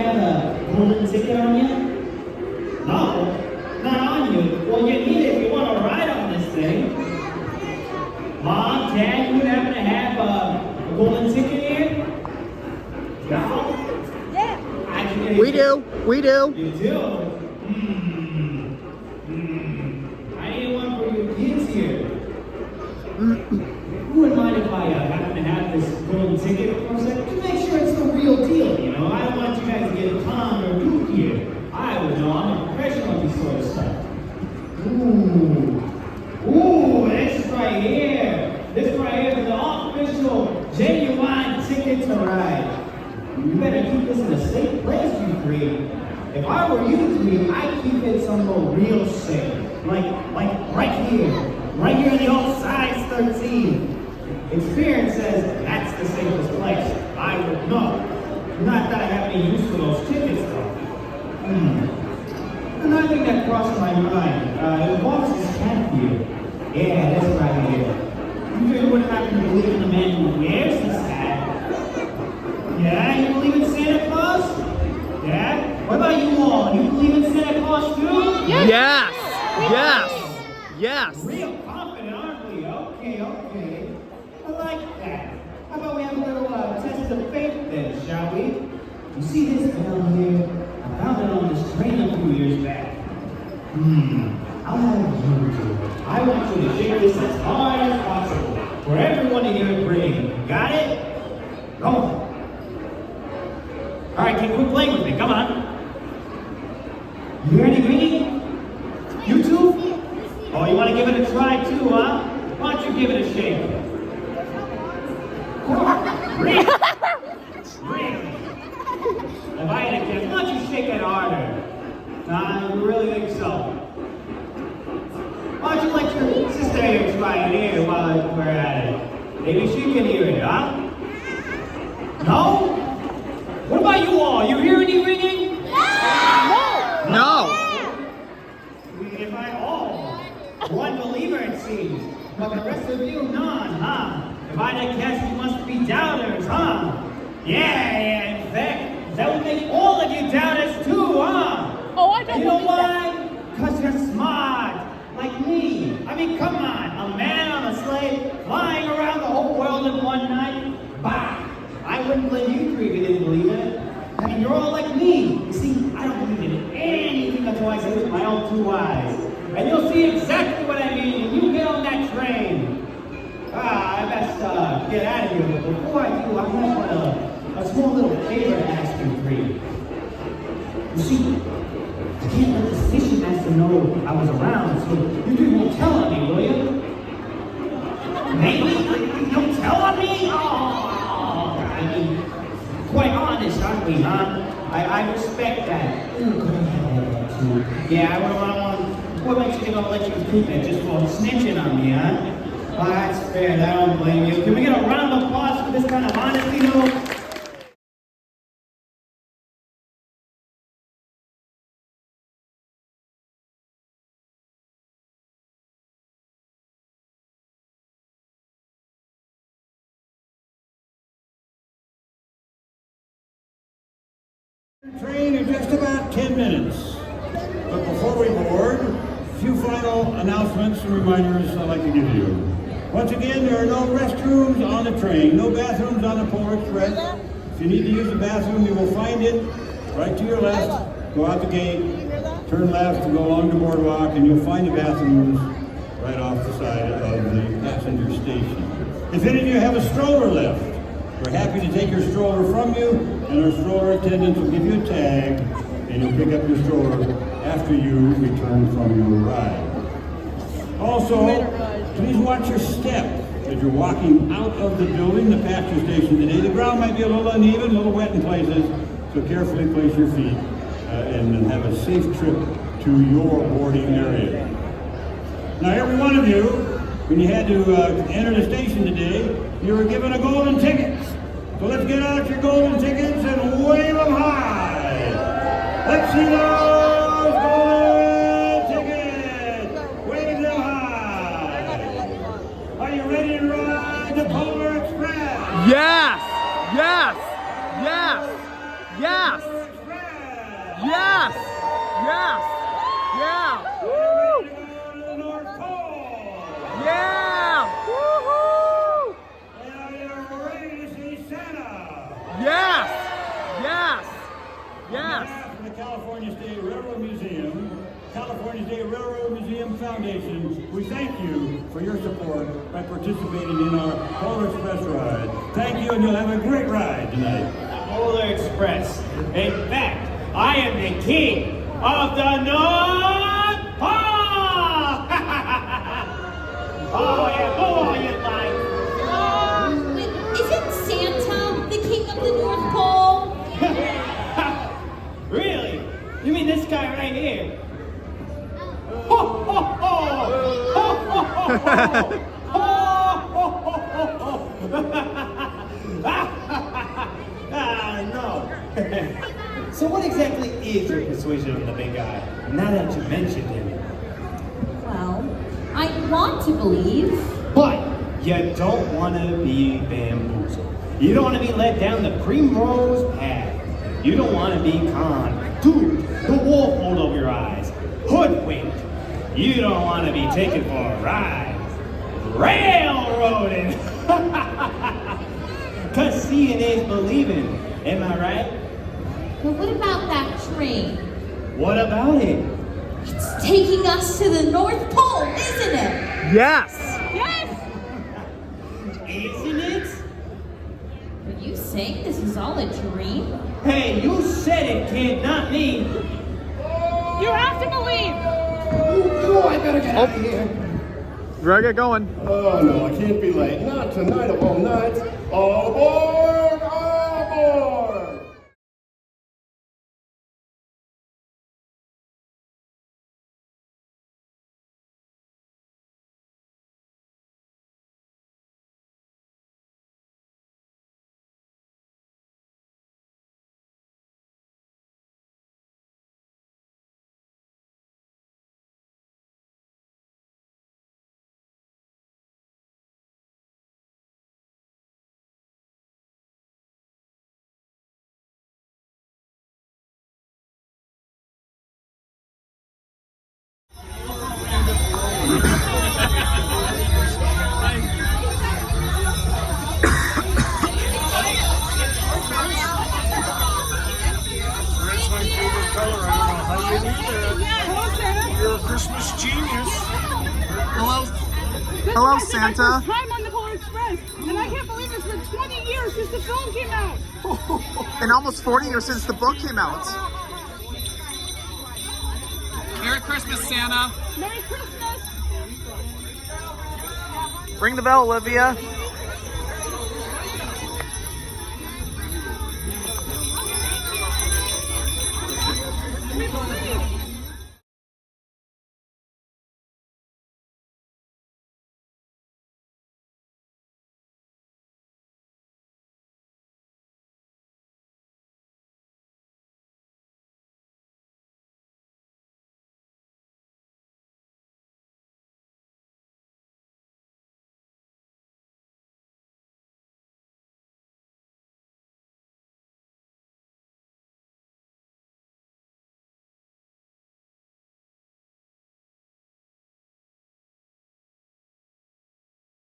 have a golden ticket on you? No, not on you. Well, you need it if you want to ride on this thing. Mom, Dad, you happen to have a golden ticket here? No? Yeah. We do. We do. You do? I need one for your kids here. Who would mind if I happen to have this golden ticket for a second? To make sure it's the real deal, you know? I don't want you guys to get conned or duped here. I would know. I'm a professional at this sort of stuff. Ooh, this right here. This right here is the official, genuine ticket to ride. You better keep this in a safe place, you three. If I were you three, I'd keep it somewhere real safe. Like right here in the old size 13. Experience says that's the safest place. I would know. Not that I have any use for those tickets, though. Another thing that crossed my mind, it involves this hat here. Yeah, this right here. You really wouldn't happen to believe in the man who wears this hat? Yeah, you believe in Santa Claus? Yeah? What about you all? You believe in Santa Claus too? Yes! Yes! Yes! Real confident, aren't we? Okay. I like that. How about we have a little test of faith then, shall we? You see this bell here? I found it on this train a few years back. I'll have you do it. I want you to shake this as hard as possible for everyone to hear it ring. Got it? Go on. All right, quit playing with me. Come on. You hear any ringing? You too? Oh, you want to give it a try too, huh? Why don't you give it a shake? Ring! Ring! If I had a guess, why don't you shake it harder? Nah, you really think so? Why don't you let your sister here try it here while we're at it? Maybe she can hear it, huh? No? What about you all? You hear any ringing? No! If I all, one believer it seems, but the rest of you none, huh? If I had guessed, you must be doubters, huh? Yeah, in fact, that would make all of you doubters too, huh? Oh, I don't You know believe why? Because you're smart, like me. I mean, come on, a man on a slave flying around the whole world in one night? Bah! I wouldn't blame you three if you didn't believe it. I mean, you're all like me. You see, I don't believe in anything until I see it with my own two eyes. And you'll see exactly what I mean when you get on that train. I best get out of here, but before I do, I have a small little favor to ask you three. You see, I can't let the station master know I was around, so you three won't tell on me, will you? Maybe? You'll tell on me? Oh, I mean, quite honest, aren't we, huh? I respect that. Yeah, what makes you think I'll let you keep it just for snitching on me, huh? Oh, that's fair, I don't blame you. Can we get a round of applause for this kind of honesty, though? Train in just about 10 minutes. But before we board, a few final announcements and reminders I'd like to give you. Once again, there are no restrooms on the train, no bathrooms on the porch, right? If you need to use the bathroom, you will find it right to your left. Go out the gate, turn left to go along the boardwalk, and you'll find the bathrooms right off the side of the passenger station. If any of you have a stroller left, we're happy to take your stroller from you, and our stroller attendants will give you a tag, and you'll pick up your stroller after you return from your ride. Also, please watch your step as you're walking out of the building, the passenger station today. The ground might be a little uneven, a little wet in places, so carefully place your feet and have a safe trip to your boarding area. Now, every one of you, when you had to enter the station today, you were given a golden ticket. So let's get out your golden tickets and wave them high. Let's see those golden tickets. Wave them high. Are you ready to ride the Polar Express? Yes! Yes! Yes! Yes! Polar Express. Yes! Yes! Yeah! Woo! To the North Pole. Yeah! Woohoo! Are you ready to see Santa? Yes! Yes! Yes! The California State Railroad Museum, California State Railroad Museum Foundation, we thank you for your support by participating in our Polar Express ride. Thank you, and you'll have a great ride tonight. Polar Express. In fact, I am the king of the North Pole! Oh yeah, go all you like. Wait, isn't Santa the king of the North Pole? Really? You mean this guy right here? Ho, ho, ho! Ho, ho, ho, ho! Ho, ho, ho, ho, ho! No. So what exactly is your persuasion on the big guy? Now that you mentioned him. Well, I want to believe. But you don't want to be bamboozled. You don't want to be led down the primrose path. You don't want to be conned, duped, the wool pulled over your eyes, hoodwinked. You don't want to be taken for a ride, railroaded. Because seeing is believing. Am I right? But what about that train? What about it? It's taking us to the North Pole, isn't it? Yes! Yes! Isn't it? Are you saying this is all a dream? Hey, you said it, kid, not me. You have to believe. Oh, I better get out of here. Better get going. Oh, no, I can't be late. Not tonight of all nights. All aboard! All aboard! You're a Christmas genius. Hello. This Hello, is my Santa. first time on the Polar Express, and I can't believe it's been 20 years since the film came out. And almost 40 years since the book came out. Merry Christmas, Santa. Merry Christmas. Ring the bell, Olivia.